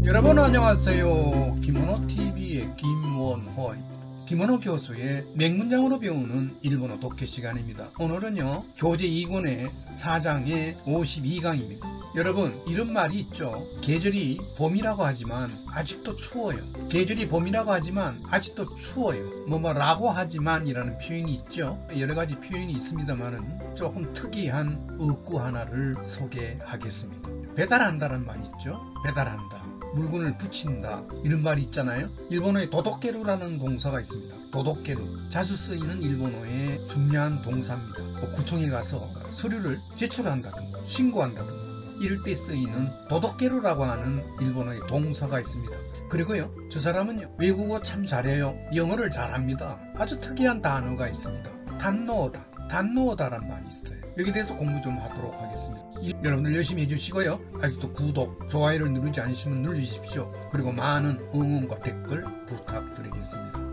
여러분 안녕하세요. 김원호TV의 김원호입니다. 김원호 교수의 맹문장으로 배우는 일본어 독해 시간입니다. 오늘은요 교재 2권의 4장의 52강입니다. 여러분 이런 말이 있죠. 계절이 봄이라고 하지만 아직도 추워요. 계절이 봄이라고 하지만 아직도 추워요. 뭐라고 하지만 이라는 표현이 있죠. 여러가지 표현이 있습니다만은 조금 특이한 어구 하나를 소개하겠습니다. 배달한다는 말 있죠. 배달한다, 물건을 붙인다, 이런 말이 있잖아요. 일본어에 도덕게루라는 동사가 있습니다. 도덕게루, 자주 쓰이는 일본어의 중요한 동사입니다. 구청에 가서 서류를 제출한다든가 신고한다든가 이럴 때 쓰이는 도덕게루라고 하는 일본어의 동사가 있습니다. 그리고요, 저 사람은요 외국어 참 잘해요. 영어를 잘합니다. 아주 특이한 단어가 있습니다. 단노어다, 단노어다란 말이 있어요. 여기에 대해서 공부 좀 하도록 하겠습니다. 여러분들 열심히 해주시고요. 아직도 구독, 좋아요를 누르지 않으시면 눌러주십시오. 그리고 많은 응원과 댓글 부탁드리겠습니다.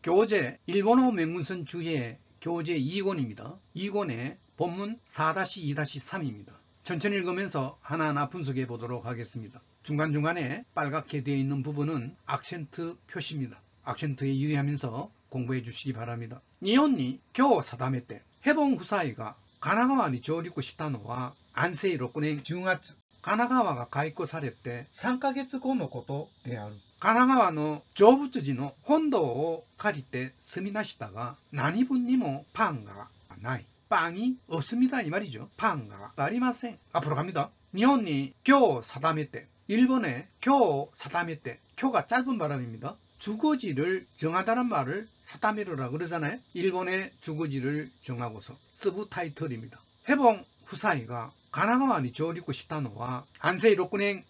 교재 일본어 명문선 주의 교재 2권입니다. 2권의 본문 4-2-3입니다. 천천히 읽으면서 하나하나 분석해 보도록 하겠습니다. 중간중간에 빨갛게 되어 있는 부분은 악센트 표시입니다. 악센트에 유의하면서 공부해 주시기 바랍니다. 니혼니 교 사다메테 해봉 후사이가 가나가와に上陸したのは安政6年10月神奈川が開国されて3ヶ月後のことである。神奈川の成仏寺の本堂を借りて住みなしたが何分にもパンがない。빵이 없습니다 이 말이죠. 빵가ありません. 앞으로 갑니다. 니혼니 교 사다메테 일본의 교 사다메테 교가 짧은 발음입니다. 주거지를 정하다는 말을 사다메르라 그러잖아요. 일본의 주거지를 정하고서 서브 타이틀입니다. 해봉 후사이가 가나가와に上陸したのは 안세이 6년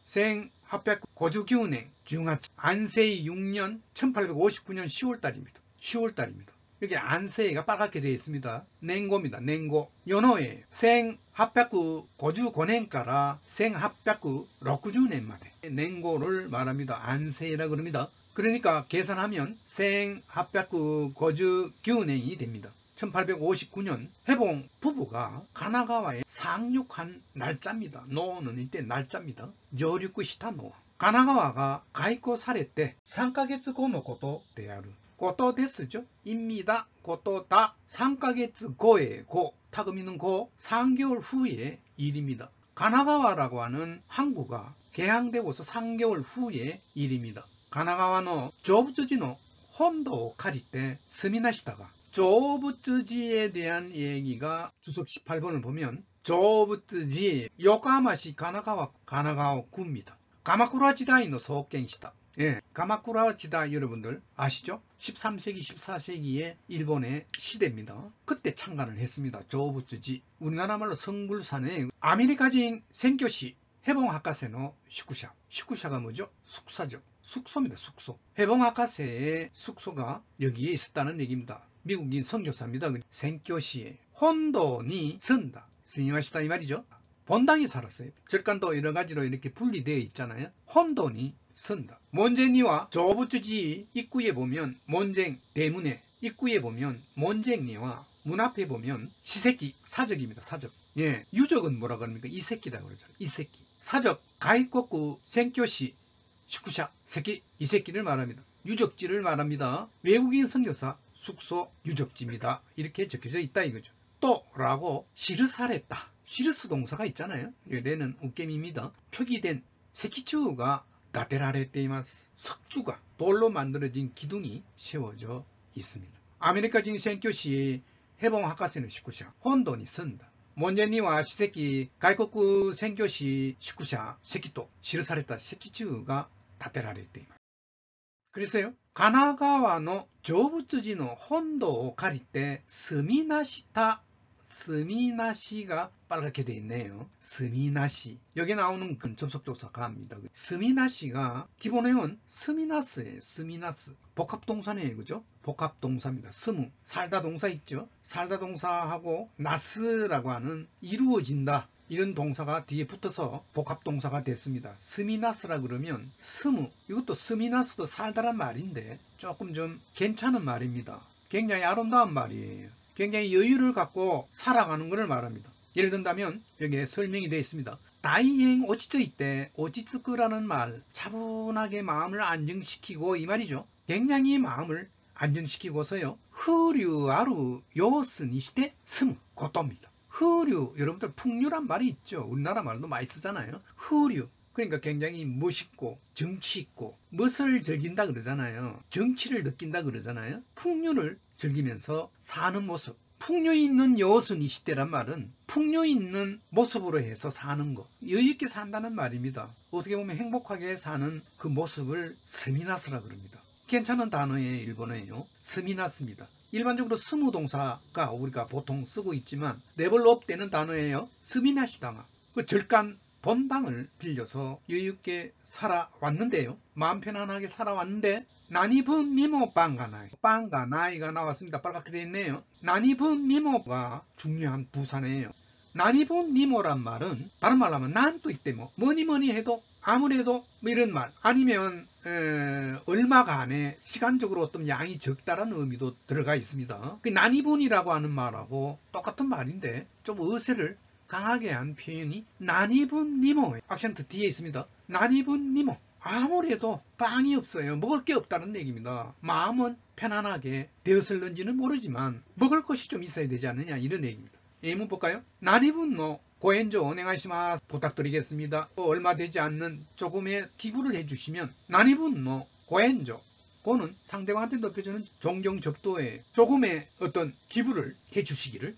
1859년 10월 안세이 6년 1859년 10월달입니다. 10월달입니다. 여기 안세이가 빨갛게 되어 있습니다. 냉고입니다. 냉고. 연호에 1859년から 1860년마대 냉고를 말합니다. 안세이라 그럽니다. 그러니까 계산하면 1859년이 됩니다. 1859년 해봉 부부가 가나가와에 상륙한 날짜입니다. 노는 이때 날짜입니다. 조류쿠시타노 가나가와가 가이코사레때 3ヶ月後のことである。ことです죠 입니다. 것도다 3ヶ月後의 고 타금이는 고 3개월 후의 일입니다. 가나가와라고 하는 항구가 개항되고서 3개월 후의 일입니다. 가나가와의 조부츠지의 혼도를 借りて 스미나시다가 조부츠지에 대한 얘기가 주석 18번을 보면 조부츠지 요코하마시 가나가와구입니다. 가마쿠라 지다이의 소ken시다. 예, 가마쿠라 지다 여러분들 아시죠? 13세기 14세기의 일본의 시대입니다. 그때 창간을 했습니다. 조부츠지. 우리나라 말로 성불산에 아메리카진 생교시 해봉하카세의 슈쿠샤. 슈쿠샤가 뭐죠? 숙사죠. 숙소입니다. 숙소. 해봉하카세의 숙소가 여기에 있었다는 얘기입니다. 미국인 선교사입니다. 생교시에 혼도니 선다. 스님하시다 이 말이죠. 본당에 살았어요. 절간도 여러 가지로 이렇게 분리되어 있잖아요. 혼도니 선다. 몬쟁리와 조부츠지 입구에 보면 몬쟁 대문에 입구에 보면 몬쟁리와 문 앞에 보면 시세키 사적입니다. 사적. 예, 유적은 뭐라 그럽니까? 이세키다 그러죠. 이세키. 사적 가이코쿠 생교시 슈쿠샤 세키 이세키를 말합니다. 유적지를 말합니다. 외국인 선교사 숙소 유적지입니다. 이렇게 적혀져 있다 이거죠. 또 라고 시르사랬다. 시르스 동사가 있잖아요. 얘는 웃겜입니다. 표기된 세키추가 나테라레테이마스. 석주가 돌로 만들어진 기둥이 세워져 있습니다. 아메리카진 생교시 해봉하카세의 슈쿠샤 혼돈이 선다. 몬제니와 시세키 가이코쿠 생교시 슈쿠샤 세키토 시르사레타 세키추가 나테라레테이마스. 그래서요. 가나가와의 조부츠지의 혼도를 借りて 스미나시타. 스미나시가 빨갛게 되어 있네요. 스미나시. 여기 나오는 접속조사 가입니다. 스미나시가 기본형은 스미나스예요. 스미나스. 복합동사네요. 그죠? 복합동사입니다. 스무. 살다 동사 있죠? 살다 동사하고 나스라고 하는 이루어진다. 이런 동사가 뒤에 붙어서 복합동사가 됐습니다. 스미나스라 그러면 스무. 이것도 스미나스도 살다란 말인데 조금 좀 괜찮은 말입니다. 굉장히 아름다운 말이에요. 굉장히 여유를 갖고 살아가는 것을 말합니다. 예를 든다면 여기에 설명이 되어 있습니다. 다이행 오치츠이 때 오치츠크라는 말, 차분하게 마음을 안정시키고 이 말이죠. 굉장히 마음을 안정시키고서요. 흐류아루 요스니시테 스무 그것도입니다. 흐류, 여러분들 풍류란 말이 있죠. 우리나라 말도 많이 쓰잖아요. 흐류, 그러니까 굉장히 멋있고 정치 있고 멋을 즐긴다 그러잖아요. 정치를 느낀다 그러잖아요. 풍류를 즐기면서 사는 모습. 풍요 있는 여순이 시대란 말은 풍요 있는 모습으로 해서 사는 것, 여유있게 산다는 말입니다. 어떻게 보면 행복하게 사는 그 모습을 스미나스라 그럽니다. 괜찮은 단어의 일본어예요. 스미나스입니다. 일반적으로 스무 동사가 우리가 보통 쓰고 있지만 레벨업 되는 단어예요. 스미나시다가 그 절간 본당을 빌려서 여유있게 살아왔는데요. 마음 편안하게 살아왔는데 나니분 니모 빵가 나이가 나왔습니다. 빨갛게 되어 있네요. 나니분 니모가 중요한 부사네요. 나니분 니모란 말은 다른 말로 하면 난또 있대 뭐니 해도 아무래도 뭐 이런 말 아니면 얼마가 안에 시간적으로 어떤 양이 적다라는 의미도 들어가 있습니다. 그 나니분이라고 하는 말하고 똑같은 말인데 좀 어세를 강하게 한 표현이 나니분 니모 악센트 뒤에 있습니다. 나니분 니모 아무래도 빵이 없어요. 먹을 게 없다는 얘기입니다. 마음은 편안하게 되었을는지는 모르지만 먹을 것이 좀 있어야 되지 않느냐 이런 얘기입니다. 예문 볼까요? 나니분 노 고엔조 오네가시마스 부탁드리겠습니다. 얼마 되지 않는 조금의 기부를 해주시면 나니분 노 고엔조 고는 상대방한테 높여주는 존경 접도에 조금의 어떤 기부를 해주시기를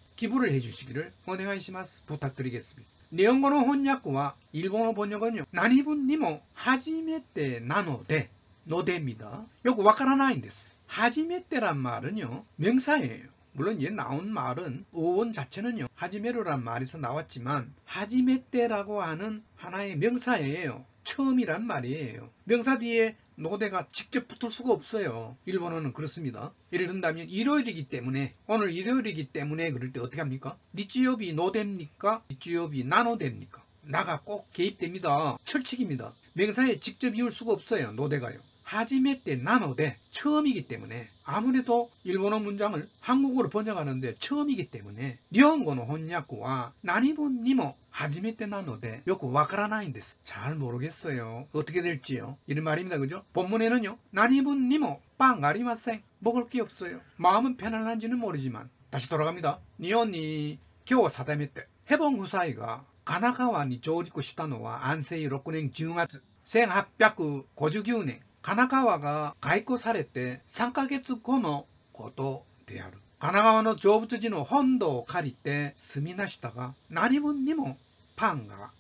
오네가시마스 부탁드리겠습니다. 일본어 혼訳와 일본어 번역은요. 나니분 니모 하지메때 나노데 노데입니다. 요거 와카라나인데스. 하지메때란 말은요. 명사예요. 물론 얘 나온 말은 어원 자체는요. 하지메루란 말에서 나왔지만 하지메때라고 하는 하나의 명사예요. 처음이란 말이에요. 명사 뒤에 노대가 직접 붙을 수가 없어요. 일본어는 그렇습니다. 예를 든다면 일요일이기 때문에 오늘 일요일이기 때문에 그럴 때 어떻게 합니까? 니치요비 노됩니까? 니치요비 나노됩니까? 나가 꼭 개입됩니다. 철칙입니다. 명사에 직접 이을 수가 없어요. 노대가요. 하지메때 나노데 처음이기 때문에 아무래도 일본어 문장을 한국어로 번역하는데 처음이기 때문에 일본어 혼訳와 나니분 니모 하지메때 나노데 요거 와카라나인데스. 잘 모르겠어요. 어떻게 될지요. 이런 말입니다. 그죠? 본문에는요. 나니분 니모 빵 아리마생 먹을 게 없어요. 마음은 편안한지는 모르지만 다시 돌아갑니다. 니온니 겨우 사다메때 해봉 후사이가 가나가와 니 조리코 시타노와 안세이 6년 10月 1859年神奈川が開港されて3ヶ月後のことである。神奈川の成仏寺の本堂を借りて住みなしたが何分にもパンが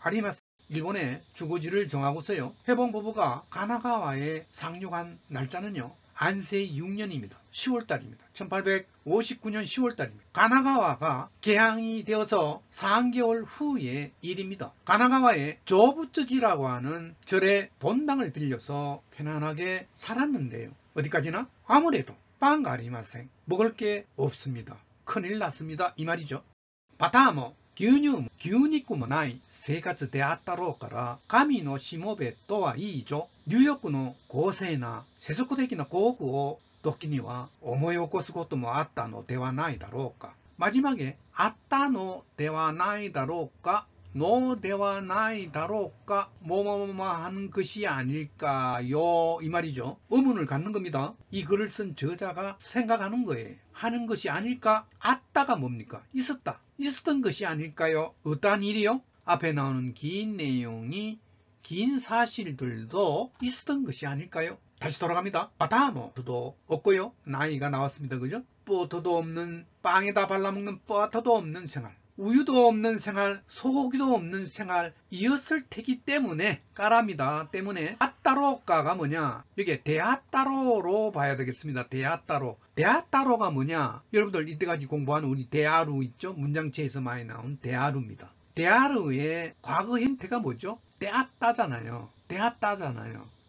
あります。 일본의 주거지를 정하고서요. 해봉 부부가 가나가와에 상륙한 날짜는요. 안세 6년입니다. 10월달입니다. 1859년 10월달입니다. 가나가와가 개항이 되어서 3개월 후의 일입니다. 가나가와의 조부츠지라고 하는 절의 본당을 빌려서 편안하게 살았는데요. 어디까지나? 아무래도 빵가리마생 먹을 게 없습니다. 큰일 났습니다. 이 말이죠. 바타모牛肉もない生活であったろうから神のしもべとはいいぞ。ニューヨークの公正な世俗的な幸福を時には思い起こすこともあったのではないだろうか。마지막에あったのではないだろうかのではないだろうか뭐뭐뭐 하는 것이 아닐까요 이 말이죠. 의문을 갖는 겁니다. 이 글을 쓴 저자가 생각하는 거예요. 하는 것이 아닐까? 아따가 뭡니까? 있었던 것이 아닐까요? 어떠한 일이요? 앞에 나오는 긴 내용이 긴 사실들도 있었던 것이 아닐까요? 다시 돌아갑니다. 바다모도 없고요. 나이가 나왔습니다. 그죠? 버터도 없는 빵에다 발라먹는 버터도 없는 생활. 우유도 없는 생활, 소고기도 없는 생활이었을 테기 때문에 까랍니다. 때문에 아따로가가 뭐냐? 이게 대아따로로 봐야 되겠습니다. 대아따로가 뭐냐? 여러분들 이때까지 공부한 우리 대아루 있죠? 문장체에서 많이 나온 대아루입니다. 대아루의 과거 형태가 뭐죠? 대아따잖아요.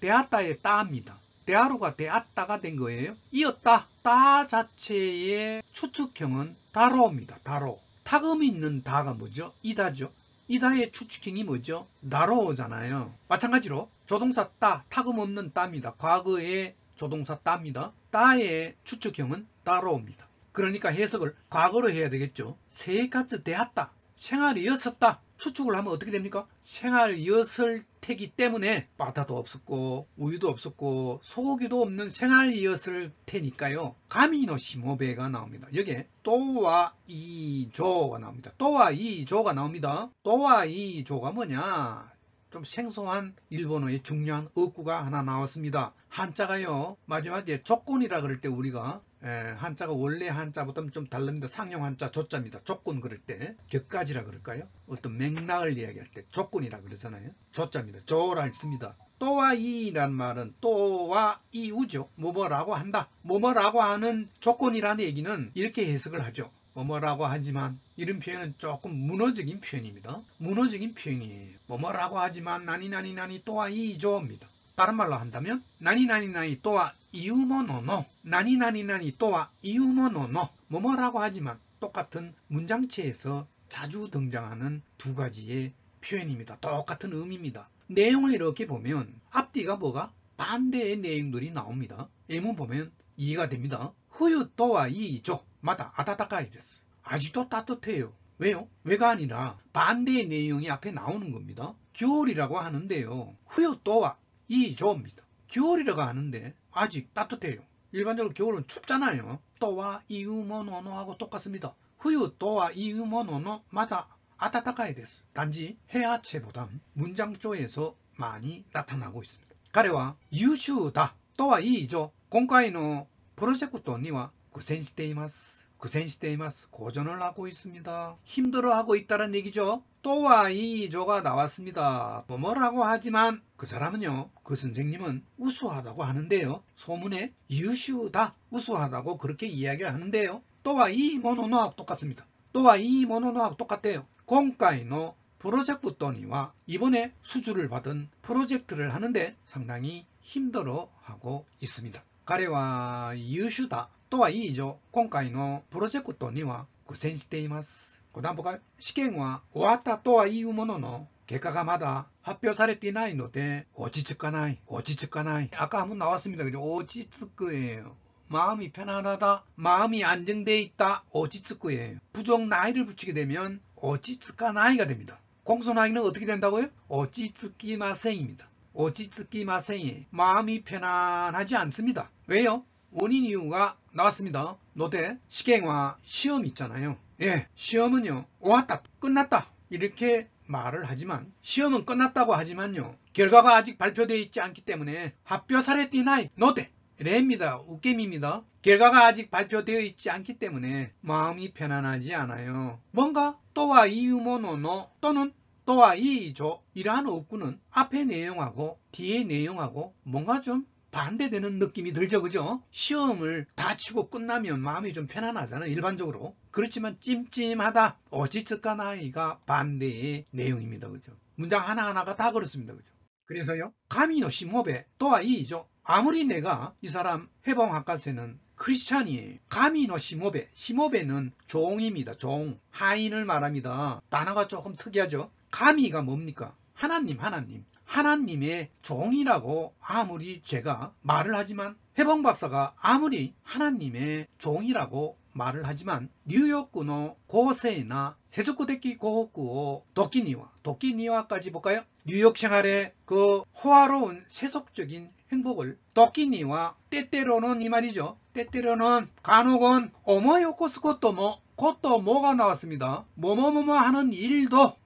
대아따의 따입니다. 대아루가 대아따가 된 거예요. 이었다. 따 자체의 추측형은 다로입니다. 다로. 타금이 있는 다가 뭐죠? 이다죠. 이다의 추측형이 뭐죠? 나로잖아요. 마찬가지로 조동사 따, 타금 없는 따입니다. 과거의 조동사 따입니다. 따의 추측형은 다로입니다. 그러니까 해석을 과거로 해야 되겠죠. 생活 되었다. 생활이었었다. 추측을 하면 어떻게 됩니까? 생활이었을 테기 때문에 바다도 없었고 우유도 없었고 소고기도 없는 생활이었을 테니까요. 가미노 시모베가 나옵니다. 여기에 또와 이조가 나옵니다. 또와 이조가 나옵니다. 또와 이조가 뭐냐? 좀 생소한 일본어의 중요한 어구가 하나 나왔습니다. 한자가요, 마지막에 조건이라 그럴 때 우리가 한자가 원래 한자보다는 좀 다릅니다. 상용 한자 조자입니다. 조건 그럴 때 격가지라 그럴까요? 어떤 맥락을 이야기할 때 조건이라 그러잖아요. 조자입니다. 조라 씁니다. 또와 이란 말은 또와 이우죠. 뭐뭐라고 한다. 뭐뭐라고 하는 조건이라는 얘기는 이렇게 해석을 하죠. 뭐뭐라고 하지만, 이런 표현은 조금 문어적인 표현입니다. 문어적인 표현이에요. 뭐뭐라고 하지만 나니나니나니 또와 이조입니다. 다른 말로 한다면 나니나니나니 또와 이유모노노, 나니나니나니 또와 이유모노노, 뭐뭐라고 하지만 똑같은 문장체에서 자주 등장하는 두 가지의 표현입니다. 똑같은 의미입니다. 내용을 이렇게 보면 앞뒤가 뭐가 반대의 내용들이 나옵니다. 예문 보면 이해가 됩니다. 후유 또와 이조 마다 아다다카이 데스. 아직도 따뜻해요. 왜요? 왜가 아니라 반대의 내용이 앞에 나오는 겁니다. 겨울이라고 하는데요. 후유 또와 이조입니다. 겨울이라고 하는데 아직 따뜻해요. 일반적으로 겨울은 춥잖아요. 또와 이유모노노하고 똑같습니다. 후유 또와 이유모노노 마다 아다다카이 데스. 단지 해아체보단 문장조에서 많이 나타나고 있습니다. 彼は優秀だとはいいぞ。今回のプロジェクトには苦戦しています。苦戦しています。고전을 하고 있습니다. 힘들어하고 있다는 얘기죠. 또와 이조가 나왔습니다. 뭐뭐라고 하지만 그 사람은요, 그 선생님은 우수하다고 하는데요. 소문에 유슈다, 우수하다고 그렇게 이야기를 하는데요. 또와 이모노노하고 똑같습니다. 또와 이모노노하고 똑같대요. 今回の 프로젝트니와 이번에 수주를 받은 프로젝트를 하는데 상당히 힘들어하고 있습니다. 彼は優秀だとはいい以上、今回のプロジェクトには苦戦しています。試験は終わったとはいうものの、結果がまだ発表されていないので、落ち着かない。아까 한번 나왔습니다. 그죠? 落ち着く예요. 마음이 편안하다, 마음이 안정되어 있다, 落ち着く예요. 부정 나이를 붙이게 되면 落ち着かない가 됩니다. 공소나이는 어떻게 된다고요? 落ち着きません입니다. 落ち着きません. 마음이 편안하지 않습니다. 왜요? 원인 이유가 나왔습니다. 노대 시행과 시험 있잖아요. 예, 시험은요, 왔다, 끝났다 이렇게 말을 하지만, 시험은 끝났다고 하지만요, 결과가 아직 발표되어 있지 않기 때문에発表されていない 노대 레입니다. 웃겜입니다. 결과가 아직 발표되어 있지 않기 때문에 마음이 편안하지 않아요. 뭔가 또와 이유모노노 또는 또와 이조 이러한 어구는 앞의 내용하고 뒤의 내용하고 뭔가 좀 반대되는 느낌이 들죠. 그죠? 시험을 다 치고 끝나면 마음이 좀 편안하잖아요. 일반적으로. 그렇지만 찜찜하다, 오지츠카나이가 반대의 내용입니다. 그죠? 문장 하나하나가 다 그렇습니다. 그죠? 그래서요, 가미노 시모베 또와 이조, 아무리 내가 이 사람 해봉학과세는 크리스찬이에요. 가미노 시모베, 시모베는 종입니다. 종, 하인을 말합니다. 단어가 조금 특이하죠. 가미가 뭡니까? 하나님. 하나님의 종이라고 아무리 제가 말을 하지만, 해봉 박사가 아무리 하나님의 종이라고 말을 하지만, 뉴욕구의 고세나 세조쿠데키 고호쿠오 도끼니와까지 볼까요? 뉴욕 생활의 그 호화로운 세속적인 행복을 도끼니와 때때로는 이 말이죠. 때때로는 간혹은 오모요코스 것도 뭐가 나왔습니다. 뭐뭐뭐뭐 하는 일도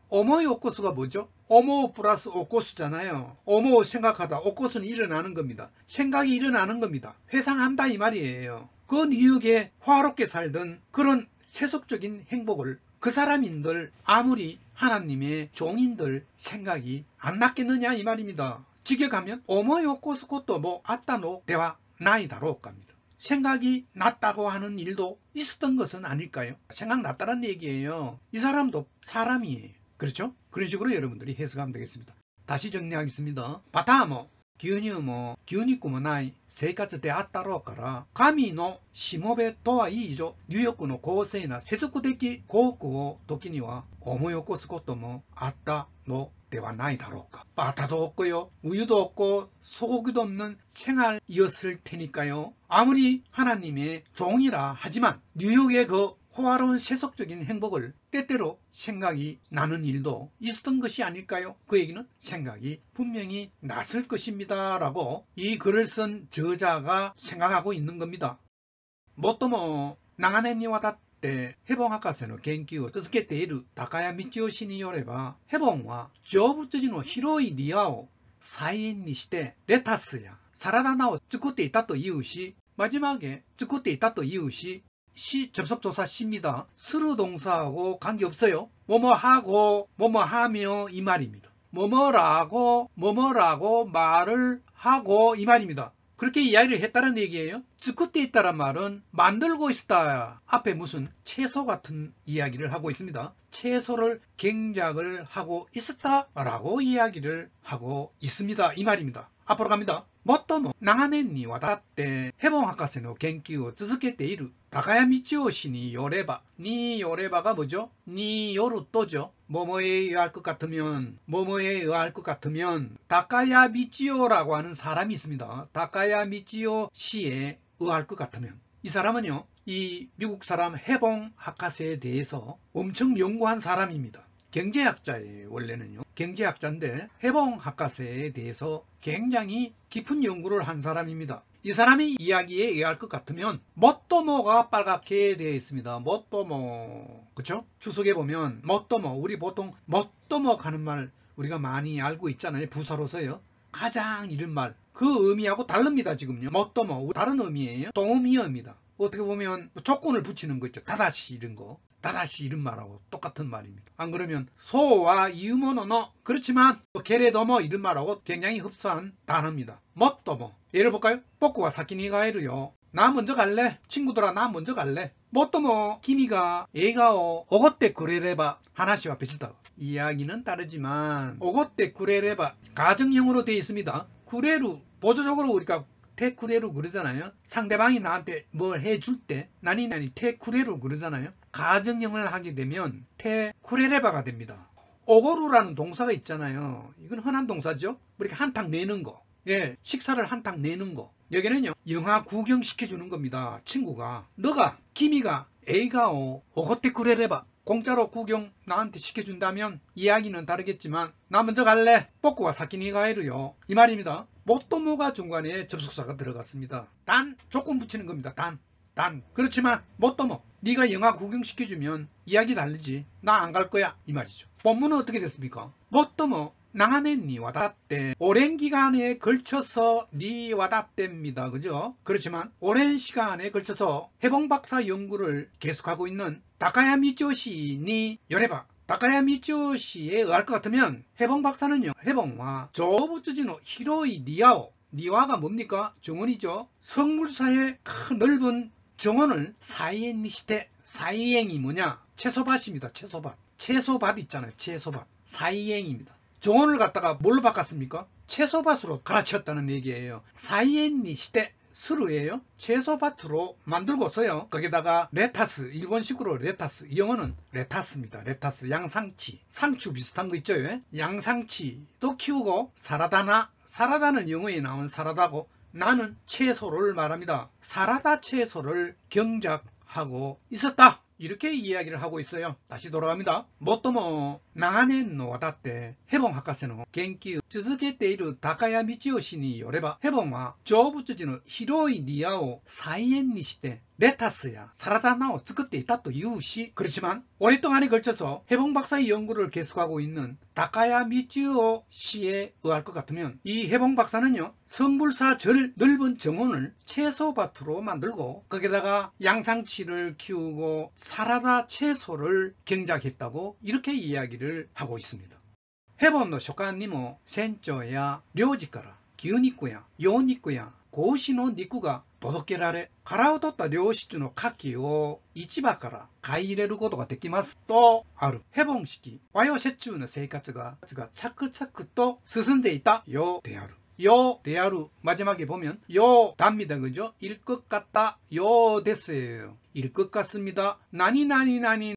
오모요코스가 뭐죠? 오모 플러스 오코스잖아요. 오모 생각하다, 오코스는 일어나는 겁니다. 생각이 일어나는 겁니다. 회상한다 이 말이에요. 그 뉴욕에 화롭게 살던 그런 세속적인 행복을 그 사람인들 아무리 하나님의 종인들 생각이 안 났겠느냐 이 말입니다. 직역하면 오모요코스 것도 뭐 아따노 대화 나이다로갑니다. 생각이 났다고 하는 일도 있었던 것은 아닐까요? 생각났다는 얘기예요. 이 사람도 사람이에요. 그렇죠? 그런 식으로 여러분들이 해석하면 되겠습니다. 다시 정리하겠습니다. 바타모, 규뉴모, 규니쿠모 나이, 생활であったろうから、神のしもべとはいい以上、ニューヨークの公正な世俗的幸福を時には思い起こすこともあったのではないだろうか。 바다도 없고요, 우유도 없고 소고기도 없는 생활이었을 테니까요. 아무리 하나님의 종이라 하지만 뉴욕의 그 호화로운 세속적인 행복을 때때로 생각이 나는 일도 있었던 것이 아닐까요? 그 얘기는 생각이 분명히 났을 것입니다 라고 이 글을 쓴 저자가 생각하고 있는 겁니다. もっとも長年にわたってヘボン博士の研究を続けている高谷道夫氏によれば、ヘボンは成仏時の広い庭を菜園にしてレタスやサラダ菜を作っていたというし、마지막에作っていたというし、시 접속조사 시입니다. 스루 동사하고 관계없어요. 뭐뭐하고 뭐뭐하며 이 말입니다. 뭐뭐라고 말을 하고 이 말입니다. 그렇게 이야기를 했다는 얘기예요. 즈쿠때 있다란 말은 만들고 있다. 앞에 무슨 채소 같은 이야기를 하고 있습니다. 채소를 경작을 하고 있었다라고 이야기를 하고 있습니다. 이 말입니다. 앞으로 갑니다. もっとも長年にわたってヘボン博士の研究を続けている高谷道夫氏によれば가 뭐죠? 니 요루 또죠. 뭐뭐에 의할 것 같으면 다카야 미치오라고 하는 사람이 있습니다. 다카야 미치오 씨에 의할 것 같으면 이 사람은요, 이 미국 사람 해봉 학카세에 대해서 엄청 연구한 사람입니다. 경제학자예요. 원래는요, 경제학자인데 해봉 학카세에 대해서 굉장히 깊은 연구를 한 사람입니다. 이 사람이 이야기에 의할 것 같으면 멋도모가 빨갛게 되어 있습니다. 멋도모, 그쵸? 주석에 보면 멋도모, 우리 보통 멋도모 하는 말 우리가 많이 알고 있잖아요. 부사로서요. 가장 이런 말, 그 의미하고 다릅니다. 지금요. 멋도모 다른 의미예요. 동의어입니다. 어떻게 보면 조건을 붙이는 거 있죠. 다다시 이런 거, 다다시 이런 말하고 똑같은 말입니다. 안 그러면 소와 이유모노노, 그렇지만 게레도모 이런 말하고 굉장히 흡사한 단어입니다. 멋도모. 예를 볼까요? 뽀꾸와 사키니 가에르요. 나 먼저 갈래? 친구들아, 나 먼저 갈래? 멋도모 키미가 에가오 오고떼 구레레바 하나시와 비슷하다. 이야기는 다르지만 오고떼 구레레바 가정형으로 되어 있습니다. 구레루, 보조적으로 우리가 테쿠레루 그러잖아요. 상대방이 나한테 뭘 해줄 때 나니 테쿠레루 그러잖아요. 가정형을 하게 되면 테쿠레레바가 됩니다. 오고루라는 동사가 있잖아요. 이건 흔한 동사죠. 이렇게 한탕 내는 거. 예, 식사를 한탕 내는 거. 여기는요, 영화 구경시켜주는 겁니다. 친구가, 너가, 키미가, 에이가오 오고테쿠레레바, 공짜로 구경 나한테 시켜준다면 이야기는 다르겠지만 나 먼저 갈래? 뽀꾸와 사키니 가에르요. 이 말입니다. 못도모가 중간에 접속사가 들어갔습니다. 단, 조건 붙이는 겁니다. 단. 그렇지만 못도모, 네가 영화 구경시켜주면 이야기 다르지. 나 안 갈 거야. 이 말이죠. 본문은 어떻게 됐습니까? 못도모 나가네 니 와닿대. 오랜 기간에 걸쳐서 니 와닿대입니다. 그죠? 그렇지만 오랜 시간에 걸쳐서 해봉박사 연구를 계속하고 있는 다카야 미치오시니 요레바. 다카야 미치오시에 의할 것 같으면 해봉박사는요, 해봉와 조부츠지노 히로이 니아오. 니와가 뭡니까? 정원이죠. 성물사의 큰 넓은 정원을 사이엔니시테. 사이행이 뭐냐? 채소밭입니다. 채소밭 있잖아요. 채소밭. 사이행입니다. 정원을 갖다가 뭘로 바꿨습니까? 채소밭으로 갈아치웠다는 얘기예요. 사이엔니 시대 스루예요. 채소밭으로 만들고서요. 거기다가 레타스, 일본식으로 레타스, 영어는 레타스입니다. 레타스, 양상치, 상추 비슷한 거 있죠. 양상치도 키우고 사라다는 영어에 나온 사라다고, 나는 채소를 말합니다. 사라다 채소를 경작하고 있었다. 이렇게 이야기를 하고 있어요. 다시 돌아갑니다. もっとも長年のわたってヘボン博士の研究を続けている高谷道夫氏によれば、ヘボンは成仏時の広い庭を菜園にしてレタスやサラダ菜を作っていたというし、 그렇지만 오랫동안에 걸쳐서 해봉 박사의 연구를 계속하고 있는 다카야 미치오 씨에 의할 것 같으면 이 해봉 박사는요, 성불사 절 넓은 정원을 채소밭으로 만들고 거기다가 양상치를 키우고 사라다 채소를 경작했다고 이렇게 이야기를 하고 있습니다. 해본の書簡にも船長や領事から牛肉や羊肉や子牛の肉が届けられ、殻を取った良質の牡蠣を市場から買い入れることができますとある。ヘボン式和洋折衷の生活が着々と進んでいたようである。요である 마지막에 보면 요 답니다. 그죠? 일 것 같다. 요 됐어요. 일 것 같습니다. 나니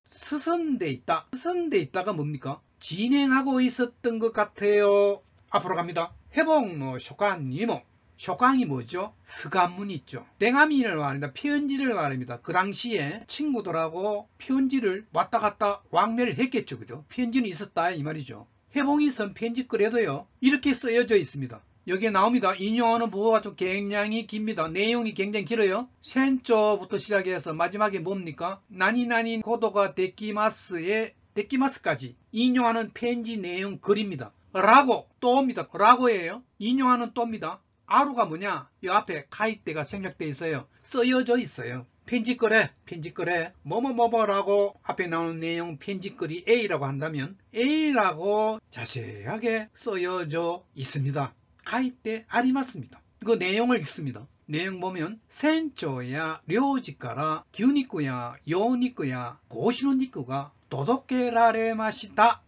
스선돼 있다. 스선돼 있다가 뭡니까? 진행하고 있었던 것 같아요. 앞으로 갑니다. 해봉노 쇼강니모. 쇼강이 뭐죠? 서간문이 있죠. 땡아미를 말합니다. 편지를 말합니다. 그 당시에 친구들하고 편지를 왔다 갔다 왕래를 했겠죠. 그죠? 편지는 있었다 이 말이죠. 해봉이 쓴 편지글에도요 이렇게 쓰여져 있습니다. 여기에 나옵니다. 인용하는 부호가 좀 굉장히 깁니다. 내용이 굉장히 길어요. 센조부터 시작해서 마지막에 뭡니까? 나니나니 고도가 데키마스의 데키마스까지 인용하는 편지 내용 글입니다. 라고 또 옵니다. 라고예요. 인용하는 또입니다. 아루가 뭐냐? 이 앞에 가이대가 생략되어 있어요. 쓰여져 있어요. 편지글에 뭐뭐뭐뭐라고 앞에 나오는 내용 편지글이 A라고 한다면 A라고 자세하게 쓰여져 있습니다. 가이대 아리마스입니다. 그 내용을 읽습니다. 내용 보면 센초야 료지카라 규니쿠야 요니쿠야 고시노니쿠가 도도케라레마시다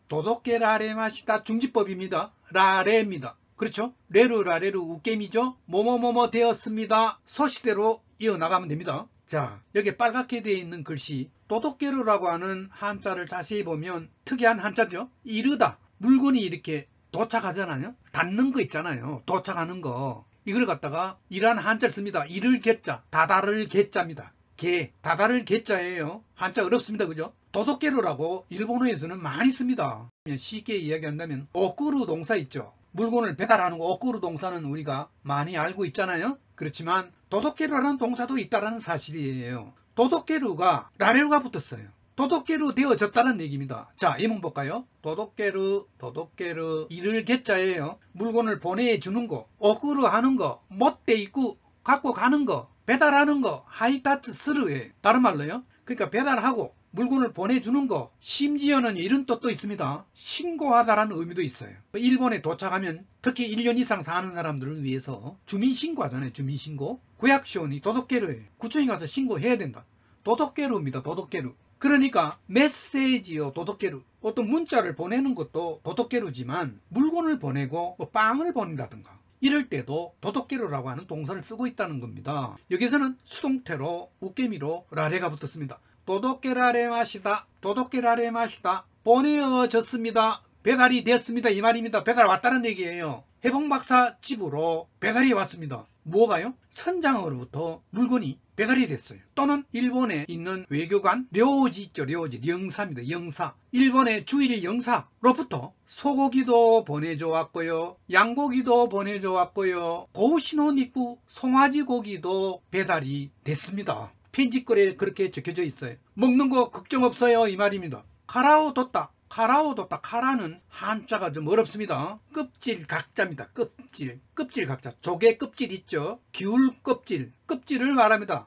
중지법입니다. 라레입니다. 그렇죠? 레루라레루 우겜이죠? 뭐뭐뭐뭐 되었습니다. 서시대로 이어나가면 됩니다. 자, 여기 빨갛게 되어 있는 글씨 도도케루라고 하는 한자를 자세히 보면 특이한 한자죠. 이르다. 물건이 이렇게 도착하잖아요. 닿는 거 있잖아요. 도착하는 거. 이걸 갖다가 이란 한자를 씁니다. 이를 개자, 다다를 개자입니다. 다다를 개자예요. 한자 어렵습니다. 그죠? 도도케루라고 일본어에서는 많이 씁니다. 쉽게 이야기한다면 오꾸루 동사 있죠. 물건을 배달하는 거 오꾸루 동사는 우리가 많이 알고 있잖아요. 그렇지만 도도케루라는 동사도 있다는 사실이에요. 도도케루가 라레루가 붙었어요. 도도케루 되어졌다는 얘기입니다. 자, 예문 볼까요? 도도케루 이를 개자예요. 물건을 보내주는 거, 오꾸루 하는 거, 못돼 있고 갖고 가는 거, 배달하는 거, 하이타츠 스르예요. 다른 말로요. 그러니까 배달하고 물건을 보내주는 거, 심지어는 이런 뜻도 있습니다. 신고하다라는 의미도 있어요. 일본에 도착하면 특히 1년 이상 사는 사람들을 위해서 주민신고 하잖아요. 주민신고. 구약시온이 도도케루예요. 구청에 가서 신고해야 된다. 도도케루입니다. 도도케루. 그러니까 메시지요 도도케루. 어떤 문자를 보내는 것도 도도케루지만 물건을 보내고 빵을 보낸다든가 이럴 때도 도도케루라고 하는 동사를 쓰고 있다는 겁니다. 여기서는 수동태로 우케미로 라레가 붙었습니다. 도도케라레마시다 보내어졌습니다. 배달이 됐습니다. 이 말입니다. 배달 왔다는 얘기예요. 해봉박사 집으로 배달이 왔습니다. 뭐가요? 선장으로부터 물건이 배달이 됐어요. 또는 일본에 있는 외교관 료지 있죠. 료지 영사입니다. 영사. 일본의 주일 영사로부터 소고기도 보내줘 왔고요. 양고기도 보내줘 왔고요. 고우시노니쿠 송아지 고기도 배달이 됐습니다. 편지글에 그렇게 적혀져 있어요. 먹는 거 걱정 없어요 이 말입니다. 카라오뒀다. 카라는 한자가 좀 어렵습니다. 껍질 각자입니다. 껍질 각자. 조개 껍질 있죠. 귤 껍질을 말합니다.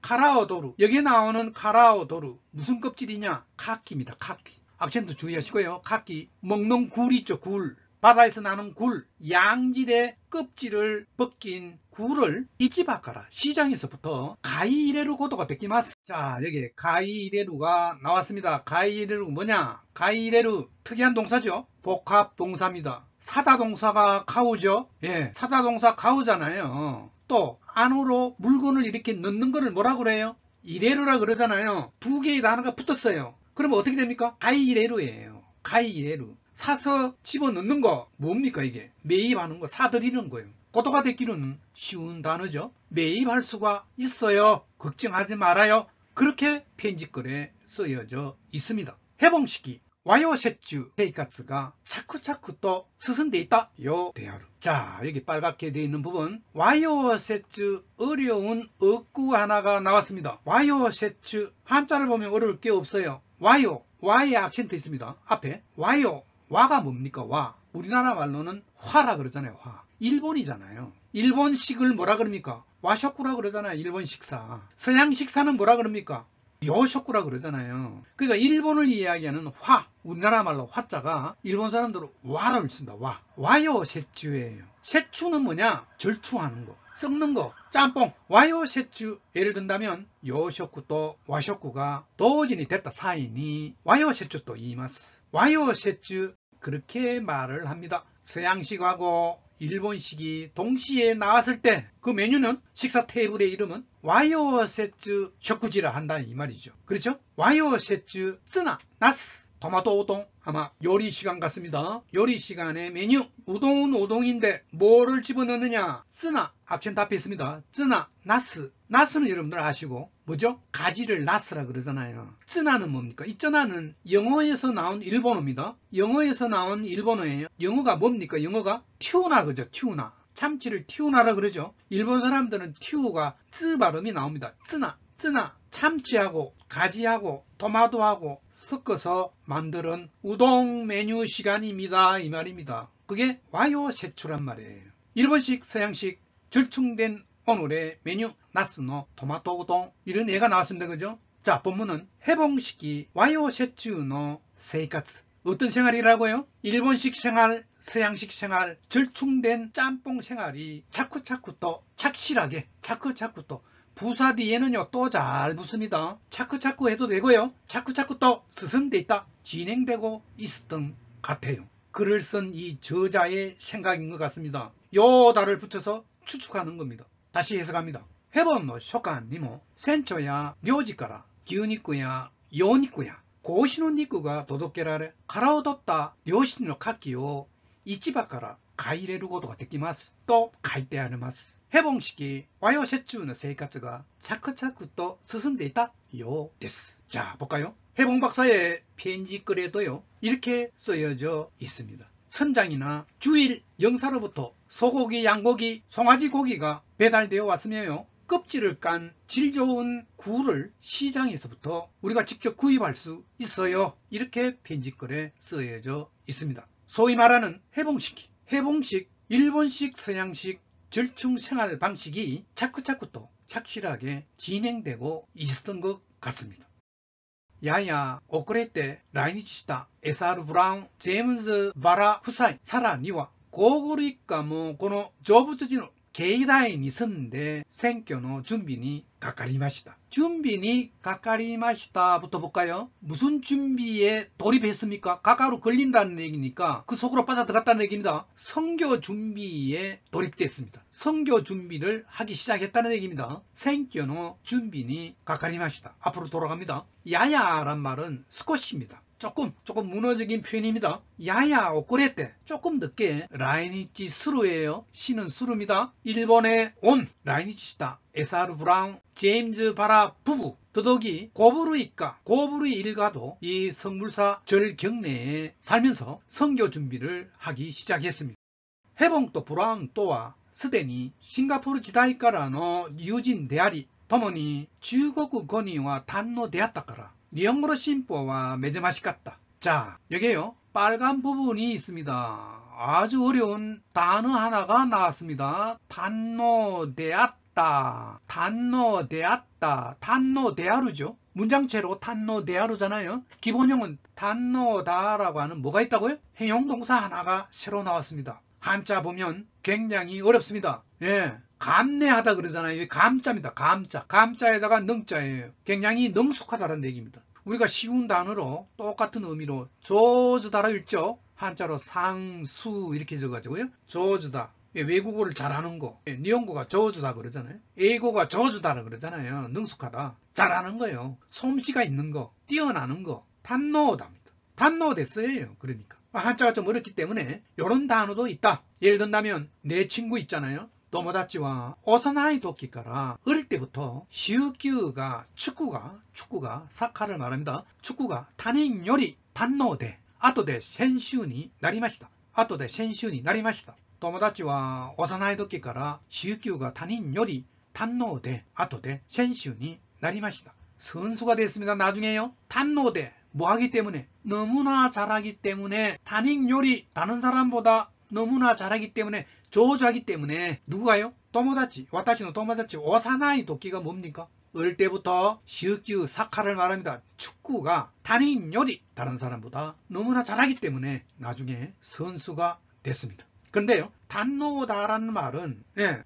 카라오도루. 여기에 나오는 카라오도루 무슨 껍질이냐? 카키입니다. 카키. 악센트 주의하시고요. 카키. 먹는 굴 있죠. 굴. 바다에서 나는 굴, 양질의 껍질을 벗긴 굴을 이치바카라 시장에서부터 가이이레루 고도가 데키마스. 자, 여기 가이이레루가 나왔습니다. 가이이레루 뭐냐? 가이이레루 특이한 동사죠. 복합 동사입니다. 사다 동사가 가우죠. 예, 사다 동사 가우잖아요. 또 안으로 물건을 이렇게 넣는 거를 뭐라 그래요? 이레루라 그러잖아요. 두 개의 단어가 붙었어요. 그러면 어떻게 됩니까? 가이이레루예요. 가이이레루. 사서 집어넣는 거 뭡니까 이게? 매입하는 거, 사들이는 거예요. 고도가 되기는 쉬운 단어죠. 매입할 수가 있어요. 걱정하지 말아요. 그렇게 편지글에 쓰여져 있습니다. 해봉시기 와요세추 세이카츠가 차쿠차쿠 또 스승돼 있다. 요 대하루. 자, 여기 빨갛게 되어 있는 부분 와요세추 어려운 어구 하나가 나왔습니다. 와요세추 한자를 보면 어려울 게 없어요. 와요, 와의 악센트 있습니다. 앞에 와요. 와가 뭡니까? 와. 우리나라 말로는 화라 그러잖아요. 화. 일본이잖아요. 일본식을 뭐라 그럽니까? 와쇼쿠라 그러잖아요. 일본 식사. 서양 식사는 뭐라 그럽니까? 요쇼쿠라 그러잖아요. 그러니까 일본을 이야기하는 화. 우리나라 말로 화자가 일본 사람들은 와를 쓴다. 와. 와요 세추예요. 세추는 뭐냐? 절추하는 거. 썩는 거. 짬뽕. 와요 세추. 예를 든다면 요쇼쿠 또 와쇼쿠가 도진이 됐다. 사인이 와요 세추 또 이마스. 와요 세추. 그렇게 말을 합니다. 서양식하고 일본식이 동시에 나왔을 때 그 메뉴는 식사 테이블의 이름은 와요세츠 쇼쿠지라 한다는 이 말이죠. 그렇죠? 와요세츠 쓰나 나스 토마토 우동. 아마 요리 시간 같습니다. 요리 시간의 메뉴. 우동은 우동인데 뭐를 집어넣느냐? 쯔나. 악센트 앞에 있습니다. 쯔나, 나스. 나스는 여러분들 아시고 뭐죠? 가지를 나스라 그러잖아요. 쯔나는 뭡니까? 이 쯔나는 영어에서 나온 일본어입니다. 영어에서 나온 일본어예요. 영어가 뭡니까? 영어가 튜나 그죠? 튜나. 참치를 튜나라 그러죠. 일본 사람들은 튜가 쯔 발음이 나옵니다. 쯔나. 쯔나. 참치하고 가지하고 토마토하고 섞어서 만드는 우동 메뉴 시간입니다. 이 말입니다. 그게 와요 세추란 말이에요. 일본식 서양식 절충된 오늘의 메뉴 나스노 토마토 우동 이런 예가 나왔습니다. 그죠? 자, 본문은 해봉식이 와요 세추노 세이카츠. 어떤 생활이라고요? 일본식 생활, 서양식 생활, 절충된 짬뽕 생활이 자꾸자꾸 또 착실하게 자꾸자꾸 또 부사 뒤에는요 또 잘 붙습니다. 자꾸자꾸 해도 되고요. 자꾸자꾸 또 스승돼 있다. 진행되고 있었던 같아요. 글을 쓴 이 저자의 생각인 것 같습니다. 요 달을 붙여서 추측하는 겁니다. 다시 해석합니다. 해본의 쇼칸니모 센초야 료지까라 기우니꾸야 요니꾸야 고시의肉が 届けられ殻を取った漁師の牡蠣を市場から買い入れることができますと書いてあります。해봉식이 와요 세추의生活が 차크차크 또進んでいたようです。 자, 볼까요? 해봉 박사의 편지글에도요 이렇게 쓰여져 있습니다. 선장이나 주일 영사로부터 소고기, 양고기, 송아지 고기가 배달되어 왔으며요 껍질을 깐 질 좋은 굴을 시장에서부터 우리가 직접 구입할 수 있어요. 이렇게 편지글에 쓰여져 있습니다. 소위 말하는 해봉식, 일본식, 서양식 절충 생활 방식이 자꾸자꾸 또 착실하게 진행되고 있었던 것 같습니다. 야야 오크레테 라이니치시다 SR 브라운 제임스 바라夫妻さらにはゴーグル一家もこの成仏寺の境内に住んで選挙の準備にかかりました. 준비니 가까리마시다부터 볼까요? 무슨 준비에 돌입했습니까? 가까로 걸린다는 얘기니까 그 속으로 빠져들어갔다는 얘기입니다. 선교 준비에 돌입됐습니다. 선교 준비를 하기 시작했다는 얘기입니다. 선교의 준비니 가까리마시다. 앞으로 돌아갑니다. 야야란 말은 스쿼시입니다. 조금 문어적인 표현입니다. 야야 오꾸레때 조금 늦게 라이니치 스루예요. 시는 스루입니다. 일본에 온 라이니치시다. SR 브라운 제임스 바라 부부 더덕이 고부르이 일가도 이 성불사 절 경내에 살면서 선교 준비를 하기 시작했습니다. 해봉と 브라운 또와 すでに 싱가포르時代からの友人であり共に中国語には堪能であったから일본어로 심보와 매점하시갔다. 자, 여기에요. 빨간 부분이 있습니다. 아주 어려운 단어 하나가 나왔습니다. 탄노데았다. 탄노데아루죠. 문장체로 탄노데아루잖아요. 기본형은 탄노다라고 하는 뭐가 있다고요? 행용동사 하나가 새로 나왔습니다. 한자 보면 굉장히 어렵습니다. 예. 감내하다 그러잖아요. 감자입니다. 감자에다가 능자예요. 굉장히 능숙하다는 얘기입니다. 우리가 쉬운 단어로 똑같은 의미로 조즈다라 읽죠. 한자로 상수 이렇게 적어가지고요. 조즈다. 외국어를 잘하는 거. 니혼고가 조즈다 그러잖아요.英語가 조즈다라 그러잖아요. 능숙하다. 잘하는 거예요. 솜씨가 있는 거. 뛰어나는 거. 탄노다입니다. 탄노됐어요. 그러니까. 한자가 좀 어렵기 때문에 이런 단어도 있다. 예를 든다면 내 친구 있잖아요. 도모다치와 오사나이 도끼가라 어릴 때부터 시우큐가 축구가 사카를 말합니다. 축구가 타닝 요리 단노데 아토데 센슈니 나리마시다. 도모다치와 오사나이 도끼가라 시우큐가 타닝 요리 단노데 아토데 센슈니 나리마시다. 선수가 됐습니다. 나중에요. 단노데 뭐하기 때문에 너무나 잘하기 때문에 타닝 요리 다른 사람보다 너무나 잘하기 때문에 조조하기 때문에 누구가요? 도모다치, 와타시노 도모다치 오사나이 도끼가 뭡니까? 어릴 때부터 시우큐 사카를 말합니다. 축구가 타닝 요리 다른 사람보다 너무나 잘하기 때문에 나중에 선수가 됐습니다. 그런데요, 단노다라는 말은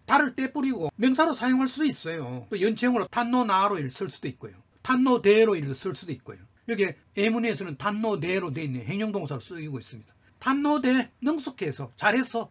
달을 떼뿌리고 명사로 사용할 수도 있어요. 또 연체형으로 단노나로 쓸 수도 있고요. 단노대로 쓸 수도 있고요. 여기 예문에서는 단노대로 돼 있는 행용동사로 쓰이고 있습니다. 단노대 능숙해서 잘해서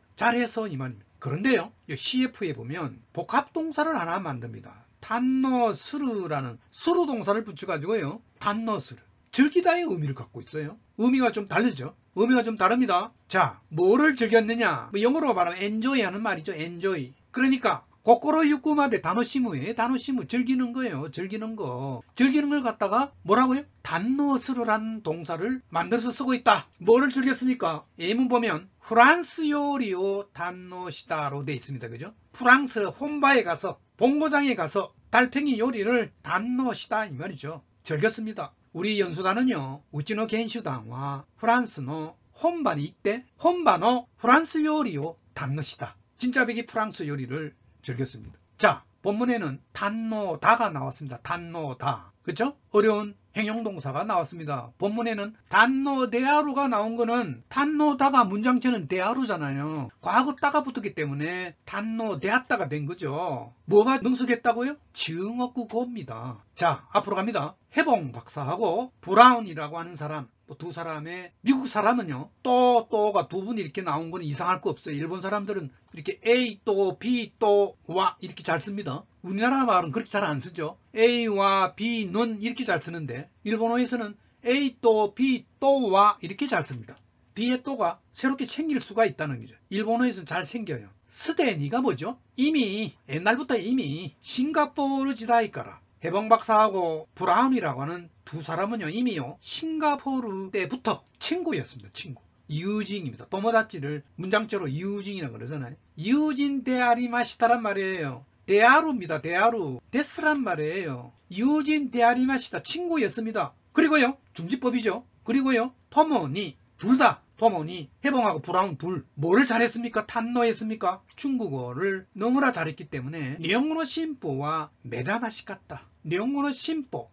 이 말입니다. 그런데요, CF에 보면 복합동사를 하나 만듭니다. 단노스르라는 수르동사를 붙여가지고요. 단노스르 즐기다의 의미를 갖고 있어요. 의미가 좀 다르죠. 의미가 좀 다릅니다. 자, 뭐를 즐겼느냐? 영어로 말하면 enjoy 하는 말이죠. enjoy. 그러니까 고코로 유쿠마데 다노시무에 다노시무 즐기는 거예요. 즐기는 거. 즐기는 걸 갖다가 뭐라고요? 단노스르란 동사를 만들어서 쓰고 있다. 뭐를 즐겼습니까? 예문 보면 프랑스 요리오 단노시다로 돼 있습니다. 그죠? 프랑스 혼바에 가서 본고장에 가서 달팽이 요리를 단노시다 이 말이죠. 즐겼습니다. 우리 연수단은요. 우찌노 겐슈단과 프랑스노 혼바니 이때 혼바노 프랑스 요리오 단노시다. 진짜 백이 프랑스 요리를 즐겼습니다. 자, 본문에는 단노다가 나왔습니다. 단노다. 그렇죠? 어려운 행용동사가 나왔습니다. 본문에는 단노데아루가 나온 거는 단노다가 문장체는 데아루잖아요. 과거 따가 붙었기 때문에 단노데았다가 된 거죠. 뭐가 능숙했다고요? 증어구고입니다. 자, 앞으로 갑니다. 해봉 박사하고 브라운이라고 하는 사람, 두 사람의 미국 사람은요. 또가 두 분 이렇게 나온 건 이상할 거 없어요. 일본 사람들은 이렇게 A 또 B 또 와 이렇게 잘 씁니다. 우리나라 말은 그렇게 잘 안 쓰죠. A와 B는 이렇게 잘 쓰는데 일본어에서는 A 또 B 또 와 이렇게 잘 씁니다. 뒤에 또가 새롭게 생길 수가 있다는 거죠. 일본어에서는 잘 생겨요. 스데니가 뭐죠? 이미 옛날부터 이미 싱가포르 지다이까라 해봉 박사하고 브라운이라고 하는 두 사람은요 이미요 싱가포르 때부터 친구였습니다. 친구. 유징입니다. 도모다치를 문장체로 유징이라고 그러잖아요. 유진 데아리마시다란 말이에요. 데아루입니다. 데아루. 데스란 말이에요. 유진 데아리마시다. 친구였습니다. 그리고요 중지법이죠. 그리고요 토모니 둘 다 토모니 해봉하고 브라운 둘 뭐를 잘했습니까? 탄노했습니까? 중국어를 너무나 잘했기 때문에 니혼고노 심보와 메자마시 같다. 니혼고노 심보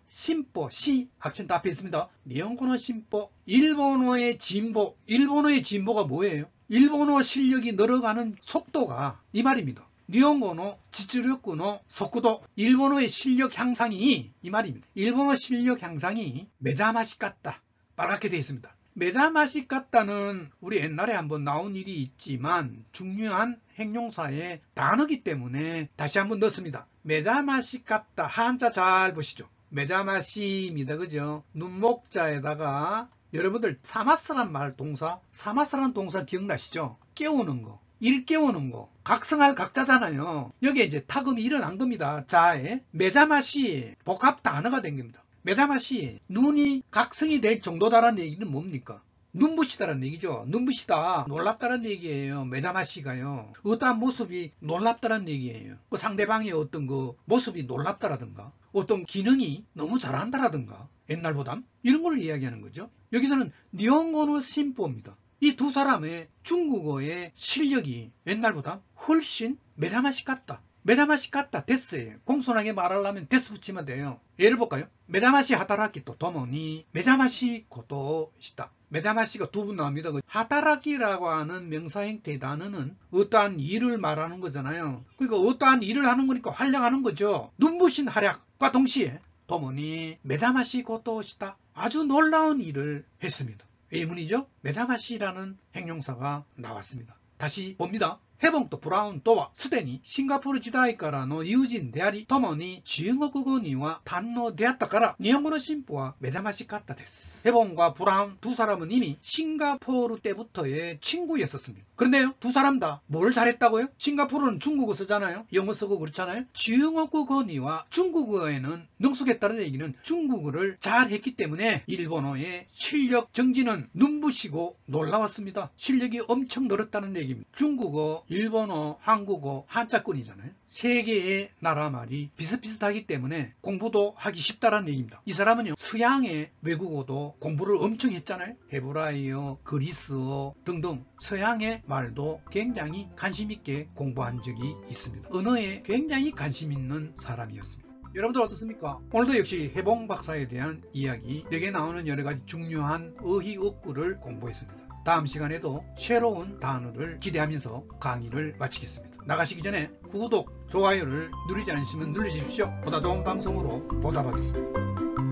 시 악센트 앞에 있습니다. 니혼고노 심보 일본어의 진보. 일본어의 진보가 뭐예요? 일본어 실력이 늘어가는 속도가 이 말입니다. 니혼고노 지출력구노 속구도 일본어의 실력 향상이 이 말입니다. 일본어 실력 향상이 메자마시 같다. 빨갛게 되어 있습니다. 메자마시 같다는 우리 옛날에 한번 나온 일이 있지만 중요한 행용사의 단어기 때문에 다시 한번 넣습니다. 메자마시 같다. 한자 잘 보시죠. 메자마시입니다. 그죠? 눈목자에다가 여러분들 사마스란 말 동사, 사마스란 동사 기억나시죠? 깨우는 거, 일 깨우는 거, 각성할 각자잖아요. 여기에 이제 타금이 일어난 겁니다. 자에 메자마시 복합 단어가 된 겁니다. 메자마시 눈이 각성이 될 정도다라는 얘기는 뭡니까? 눈부시다라는 얘기죠. 눈부시다 놀랍다라는 얘기예요. 메자마시가요 어떠한 모습이 놀랍다라는 얘기예요. 그 상대방의 어떤 그 모습이 놀랍다라든가 어떤 기능이 너무 잘한다라든가 옛날보다 이런 걸 이야기하는 거죠. 여기서는 니혼고노 심보입니다. 이 두 사람의 중국어의 실력이 옛날보다 훨씬 메자마시 같다. 메자마시 같다. 데스예요. 공손하게 말하려면 데스 붙이면 돼요. 예를 볼까요? 메자마시 하다라키 또 도모니 메자마시 고도 시다. 메자마시가 두 분 나옵니다. 하다라키라고 하는 명사 형태의 단어는 어떠한 일을 말하는 거잖아요. 그러니까 어떠한 일을 하는 거니까 활약하는 거죠. 눈부신 활약과 동시에 도모니 메자마시 고도 시다. 아주 놀라운 일을 했습니다. 예문이죠. 메자마시라는 행용사가 나왔습니다. 다시 봅니다. 해봉 또 브라운 또와 스데니 싱가포르 지다이까라노 유진 데아리 토모니 중국어니와 단노 되었다까라 니혼고노 심보와 메자마시 같다 데스. 해봉과 브라운 두 사람은 이미 싱가포르 때부터의 친구였었습니다. 그런데요 두 사람 다 뭘 잘했다고요? 싱가포르는 중국어 쓰잖아요. 영어 쓰고 그렇잖아요. 중국어니와 중국어에는 능숙했다는 얘기는 중국어를 잘했기 때문에 일본어의 실력 정지는 눈부시고 놀라웠습니다. 실력이 엄청 늘었다는 얘기입니다. 중국어 일본어, 한국어, 한자권이잖아요. 세 개의 나라 말이 비슷비슷하기 때문에 공부도 하기 쉽다는 얘기입니다. 이 사람은요 서양의 외국어도 공부를 엄청 했잖아요. 헤브라이어, 그리스어 등등 서양의 말도 굉장히 관심 있게 공부한 적이 있습니다. 언어에 굉장히 관심 있는 사람이었습니다. 여러분들 어떻습니까? 오늘도 역시 해봉 박사에 대한 이야기, 여기에 나오는 여러가지 중요한 어휘어구를 공부했습니다. 다음 시간에도 새로운 단어를 기대하면서 강의를 마치겠습니다. 나가시기 전에 구독, 좋아요를 누르지 않으시면 눌러주십시오. 보다 좋은 방송으로 보답하겠습니다.